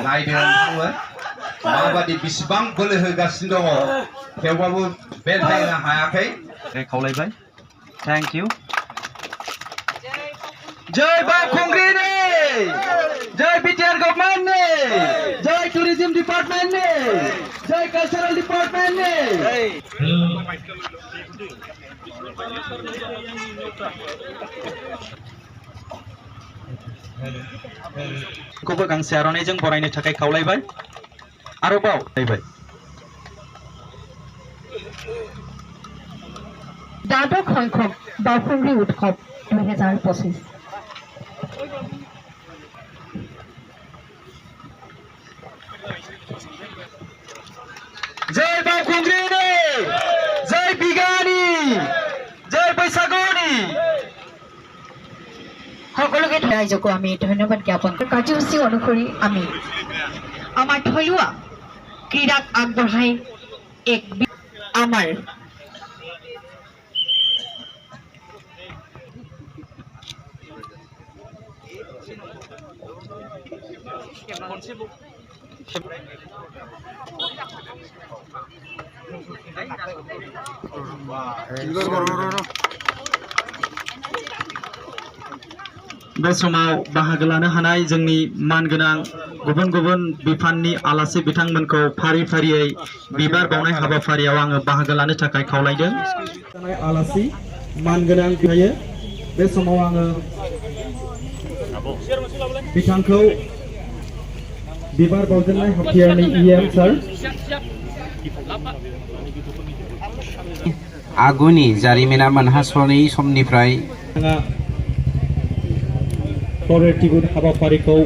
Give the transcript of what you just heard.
नायदो नोंथाङा माबादि बिसिबां बोलो होगासिनो दङ थेवबाबो बेलथायनो हायाखै खावलायबाय थैंक यू जय बावखुंग्रि ने जय बीटीआर गवर्नमेंट ने जय टूरिज्म डिपार्टमेंट ने जय कल्चरल डिपार्टमेंट ने खौबो गांसे आर'नाइजों बरायनो थाखाय खावलायबाय आरोबाव फैबाय দ্বাদশ সংখ্যক বাওখুংগ্ৰী উৎসৱ 2025 जय बावखुंग्री ने जय बिगानी जय बैसागुनी সকলোকে ৰাইজকো আমি ধন্যবাদ জ্ঞাপন কৰোঁ কাৰ্যসূচী অনুসৰি আমি আমাৰ থলুৱা ক্ৰীড়াক আগবঢ়াই এক আমাৰ बे समाव बाहागो लानो हानाय जोंनि मानगोनां गुबुन गुबुन बिफाननि आलासि बिथांमोनखौ फारि फारियै बिबार बावनाय हाबाफारियाव आङो बाहागो लानो थाखाय खावलायदों आलासि मानगोनां थायो बे समाव आङो बिथांखौ बिबार बावजेननाय हाबाफारिनि इएम सार आगुनि जारिमिना मोनहास'नाय समनिफ्राय हाबाफारिखौ